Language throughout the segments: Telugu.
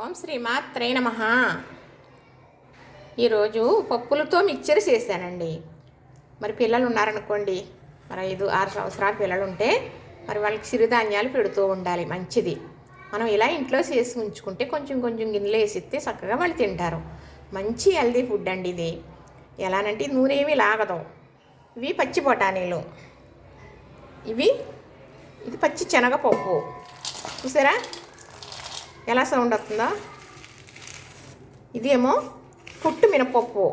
ఓం శ్రీ మాత్రే నమః. ఈరోజు పప్పులతో మిక్చర్ చేశానండి. మరి పిల్లలు ఉన్నారనుకోండి, మరి 5-6 సంవత్సరాల పిల్లలు ఉంటే మరి వాళ్ళకి సిరిధాన్యాలు పెడుతూ ఉండాలి, మంచిది. మనం ఇలా ఇంట్లో చేసి ఉంచుకుంటే కొంచెం కొంచెం గిన్నెలు వేసిస్తే చక్కగా వాళ్ళు తింటారు. మంచి హెల్దీ ఫుడ్ అండి ఇది. ఎలానంటే నూనె ఏమీ లాగదు. ఇవి పచ్చి బఠానీలు, ఇది పచ్చి శనగపప్పు. చూసారా ఎలా సౌండ్ వస్తుందో? ఇదేమో పొట్టు మినపప్పు,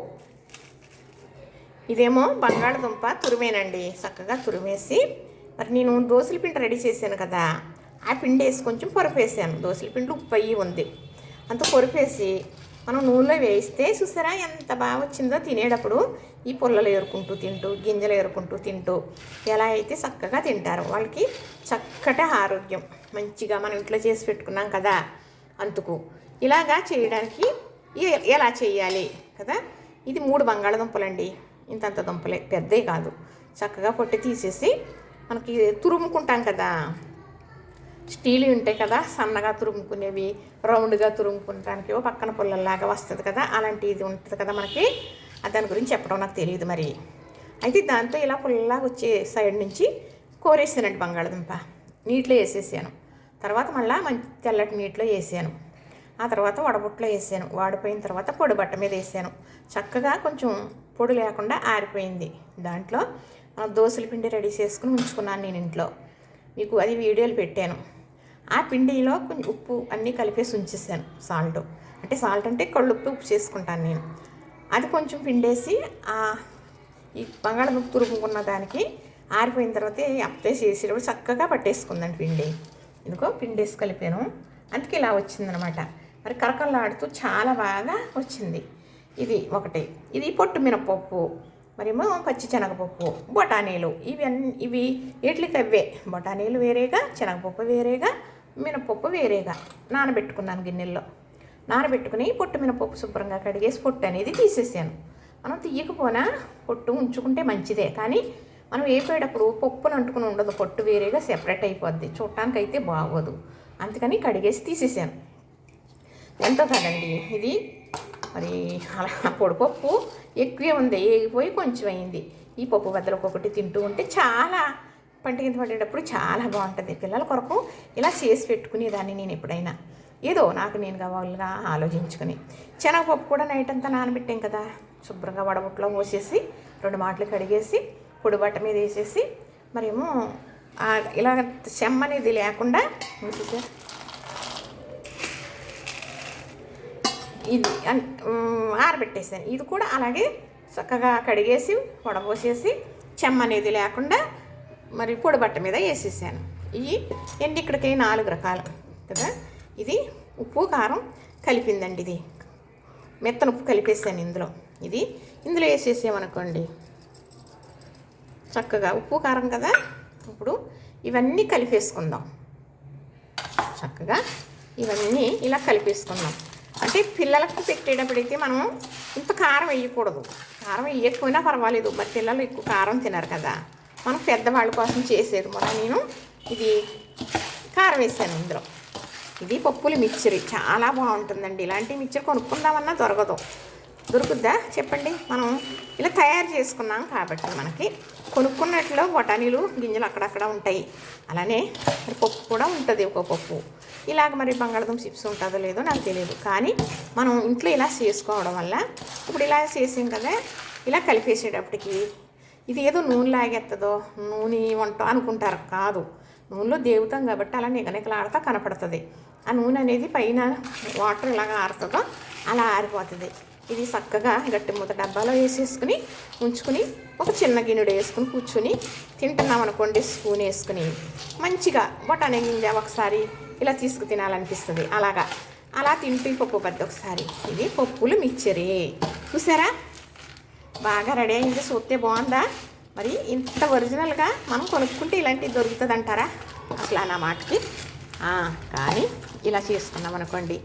ఇదేమో బంగాళదుంప తురిమేనండి. చక్కగా తురిమేసి మరి నేను దోశల పిండి రెడీ చేశాను కదా, ఆ పిండి వేసి కొంచెం పొరపేసాను. దోశల పిండి ఉప్పు అయ్యి ఉంది, అంత పొరపేసి మనం నూనెలో వేయిస్తే చూసారా ఎంత బాగా వచ్చిందో. తినేటప్పుడు ఈ పుల్లలు ఏరుకుంటూ తింటూ, గింజలు ఏరుకుంటూ తింటూ ఎలా అయితే చక్కగా తింటారు. వాళ్ళకి చక్కటి ఆరోగ్యం మంచిగా మనం ఇంట్లో చేసి పెట్టుకున్నాం కదా. అందుకు ఇలాగా చేయడానికి ఎలా చేయాలి కదా. ఇది 3 బంగాళదుంపలండి, ఇంతంత దుంపలే, పెద్దవి కాదు. చక్కగా పొట్టి తీసేసి మనకి తురుముకుంటాం కదా, స్టీల్ ఉంటాయి కదా సన్నగా తురుముకునేవి, రౌండ్గా తురుముకుంటానికి పక్కన పుల్లల్లాగా వస్తుంది కదా, అలాంటి ఇది ఉంటుంది కదా మనకి. దాని గురించి చెప్పడం నాకు తెలియదు మరి. అయితే దాంతో ఇలా పుల్లలాగా వచ్చే సైడ్ నుంచి కోరేసానండి బంగాళదుంప. నీటిలో వేసేసాను. తర్వాత మళ్ళీ మంచి తెల్లటి నీటిలో వేసాను. ఆ తర్వాత వడబుట్టలో వేసాను. వాడిపోయిన తర్వాత పొడి బట్ట మీద వేసాను. చక్కగా కొంచెం పొడి లేకుండా ఆరిపోయింది. దాంట్లో దోశల పిండి రెడీ చేసుకుని ఉంచుకున్నాను నేను ఇంట్లో. మీకు అది వీడియోలు పెట్టాను. ఆ పిండిలో కొంచెం ఉప్పు అన్నీ కలిపేసి ఉంచేసాను. సాల్ట్ అంటే కళ్ళుప్పు ఉప్పు చేసుకుంటాను నేను. అది కొంచెం పిండేసి ఈ బంగాళదుంప తురుముకున్న దానికి ఆరిపోయిన తర్వాత అప్లై చేసేటప్పుడు చక్కగా పట్టేసుకుందండి పిండి. ఇదిగో పిండి వేసి కలిపాను, అందుకే ఇలా వచ్చిందనమాట. మరి కరకరలాడుతూ చాలా బాగా వచ్చింది. ఇది ఒకటి. ఇది పొట్టు మినపప్పు, మరేమో పచ్చి శనగపప్పు, బఠానీలు. ఇవి వీటికి అవే. బఠానీలు వేరేగా, శనగపప్పు వేరేగా, మినపప్పు వేరేగా నానబెట్టుకున్నాను గిన్నెల్లో. నానబెట్టుకుని పొట్టు మినపప్పు శుభ్రంగా కడిగేసి పొట్టు అనేది తీసేసాను. మనం తీయకపోయినా పొట్టు ఉంచుకుంటే మంచిదే, కానీ మనం వేపేటప్పుడు పప్పును అంటుకుని ఉండదు. పొట్టు వేరేగా సెపరేట్ అయిపోద్ది, చూడటానికి అయితే బాగోదు. అందుకని కడిగేసి తీసేసాను. ఎంతో కాదండి ఇది. మరి అలా పొడిపప్పు ఎక్కువే ఉంది, ఏగిపోయి కొంచెం అయింది. ఈ పప్పు బద్దలు ఒక్కొక్కటి తింటూ ఉంటే చాలా పంట పడేటప్పుడు చాలా బాగుంటుంది. పిల్లల కొరకు ఇలా చేసి పెట్టుకునేదాన్ని నేను ఎప్పుడైనా, ఏదో నాకు నేను కావాలిగా ఆలోచించుకొని. శనగపప్పు కూడా నైట్ అంతా నానబెట్టాం కదా, శుభ్రంగా వడబుట్లో పోసేసి 2 మాటలు కడిగేసి పొడి బట్ట మీద వేసేసి మరేమో ఇలా చెమ్మ అనేది లేకుండా ఇది ఆరబెట్టేసాను. ఇది కూడా అలాగే చక్కగా కడిగేసి వడపోసేసి చెమ్మ అనేది లేకుండా మరి పొడి బట్ట మీద వేసేసాను. ఇవి ఇక్కడికి 4 రకాలు కదా. ఇది ఉప్పు కారం కలిపిందండి. ఇది మెత్తన ఉప్పు కలిపేసాను ఇందులో వేసేసామనుకోండి చక్కగా ఉప్పు కారం కదా. ఇప్పుడు ఇవన్నీ కలిపేసుకుందాం. చక్కగా ఇవన్నీ ఇలా కలిపేసుకుందాం. అంటే పిల్లలకు పెట్టేటప్పుడైతే మనం ఇంత కారం వేయకూడదు. కారం వేయకపోయినా పర్వాలేదు, మరి పిల్లలు ఎక్కువ కారం తినరు కదా. మనం పెద్దవాళ్ళ కోసం చేసేది మొదలు నేను ఇది కారం వేసాను ఇందులో. ఇది పప్పుల మిక్చర్ చాలా బాగుంటుందండి. ఇలాంటి మిక్చర్ కొనుక్కుందామన్నా దొరుకుద్దా చెప్పండి? మనం ఇలా తయారు చేసుకున్నాం కాబట్టి మనకి కొనుక్కున్నట్లో బఠానీలు గింజలు అక్కడక్కడ ఉంటాయి. అలానే మరి పప్పు కూడా ఉంటుంది, ఒక పప్పు. ఇలాగ మరి బంగాళదుంప చిప్స్ ఉంటుందో లేదో నాకు తెలియదు, కానీ మనం ఇంట్లో ఇలా చేసుకోవడం వల్ల ఇప్పుడు ఇలా చేసాం కదా, ఇలా కలిపేసేటప్పటికి ఇది ఏదో నూనె లాగేస్తుందో నూనె వంట అనుకుంటారు. కాదు, నూనెలో దేవుతాం కాబట్టి అలా నిగనిగలాడుతూ కనపడుతుంది. ఆ నూనె అనేది పైన వాటర్ ఇలాగ ఆరుతుందో అలా ఆరిపోతుంది. ఇది చక్కగా గట్టి మూత డబ్బాలో వేసేసుకుని ఉంచుకుని ఒక చిన్న గిన్నెడు వేసుకుని కూర్చుని తింటున్నాం అనుకోండి, స్పూన్ వేసుకుని మంచిగా బఠానీ గింజ ఒకసారి ఇలా తీసుకు తినాలనిపిస్తుంది. అలా తింటూ పప్పు బద్ద ఒకసారి. ఇది పప్పులు మిక్చరే. చూసారా బాగా రెడీ అయింది. చూస్తే బాగుందా? మరి ఇంత ఒరిజినల్గా మనం కొనుక్కుంటే ఇలాంటివి దొరుకుతుంది అంటారా? అసలు నా మాటకి. కానీ ఇలా చేసుకున్నాం అనుకోండి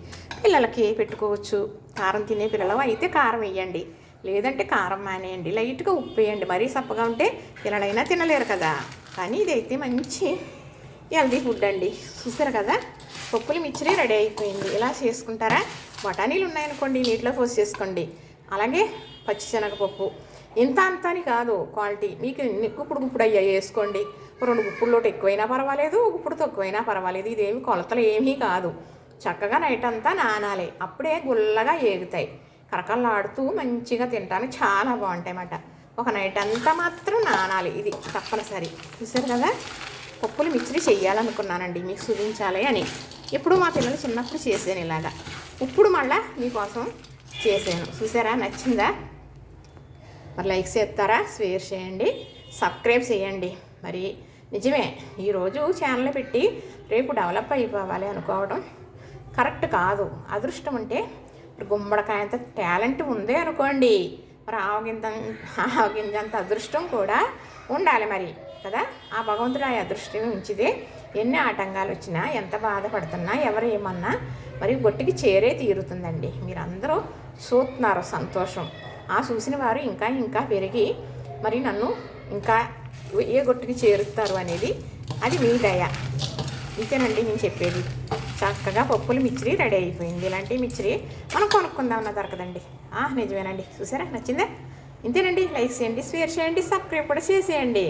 పిల్లలకి పెట్టుకోవచ్చు. కారం తినే పిల్లలు అయితే కారం వేయండి, లేదంటే కారం మానేయండి, లైట్గా ఉప్పు వేయండి. మరీ సప్పగా ఉంటే పిల్లలైనా తినలేరు కదా. కానీ ఇదైతే మంచి హెల్దీ ఫుడ్ అండి. చూసారు కదా, పప్పులు మిక్చరీ రెడీ అయిపోయింది. ఇలా చేసుకుంటారా? బఠానీలు ఉన్నాయనుకోండి, నీటిలో పోసి చేసుకోండి. అలాగే పచ్చిశనగపప్పు ఇంత అంత అని కాదు, క్వాలిటీ మీకు గుప్పుడు అయ్యా వేసుకోండి. 2 గుప్పుల్లోటి ఎక్కువైనా పర్వాలేదు, గుప్పుడు తక్కువైనా పర్వాలేదు. ఇదేమి కొలతలు ఏమీ కాదు. చక్కగా నైట్ అంతా నానాలి. అప్పుడే గుల్లగా ఏగుతాయి. కరకల్లాడుతూ మంచిగా తింటానికి చాలా బాగుంటాయి అన్నమాట. ఒక నైట్ అంతా మాత్రం నానాలి. ఇది తప్పనిసరి. చూసారు కదా, పప్పులు మిక్చరీ చెయ్యాలనుకున్నానండి, మీకు చూపించాలి అని. ఇప్పుడు మా పిల్లలు చిన్నప్పుడు చేసాను ఇలాగా. ఇప్పుడు మళ్ళీ మీకోసం చేసాను. చూసారా, నచ్చిందా? మరి లైక్ చేస్తారా, షేర్ చేయండి, సబ్స్క్రైబ్ చేయండి. మరి నిజమే, ఈరోజు ఛానల్ పెట్టి రేపు డెవలప్ అయిపోవాలి అనుకోవడం కరెక్ట్ కాదు. అదృష్టం ఉంటే గుమ్మడికాయంత టాలెంట్ ఉందే అనుకోండి, మరి ఆవగింజంత అదృష్టం కూడా ఉండాలి మరి కదా. ఆ భగవంతుడు ఆ అదృష్టం ఉంచితే ఎన్ని ఆటంకాలు వచ్చినా, ఎంత బాధపడుతున్నా, ఎవరు ఏమన్నా మరి గొట్టికి చేరే తీరుతుందండి. మీరందరూ చూస్తున్నారు, సంతోషం. ఆ చూసిన వారు ఇంకా ఇంకా పెరిగి మరి నన్ను ఇంకా ఏ గొట్టుకి చేరుస్తారు అనేది అది మీ దయ. ఇంతేనండి నేను చెప్పేది. చక్కగా పప్పుల మిక్చరీ రెడీ అయిపోయింది. ఇలాంటి మిక్చరీ మనం కొనుక్కుందామన్నా దొరకదండి. నిజమేనండి. చూసారా, నచ్చిందా? ఇంతేనండి. లైక్ చేయండి, షేర్ చేయండి, సబ్స్క్రైబ్ కూడా చేసేయండి.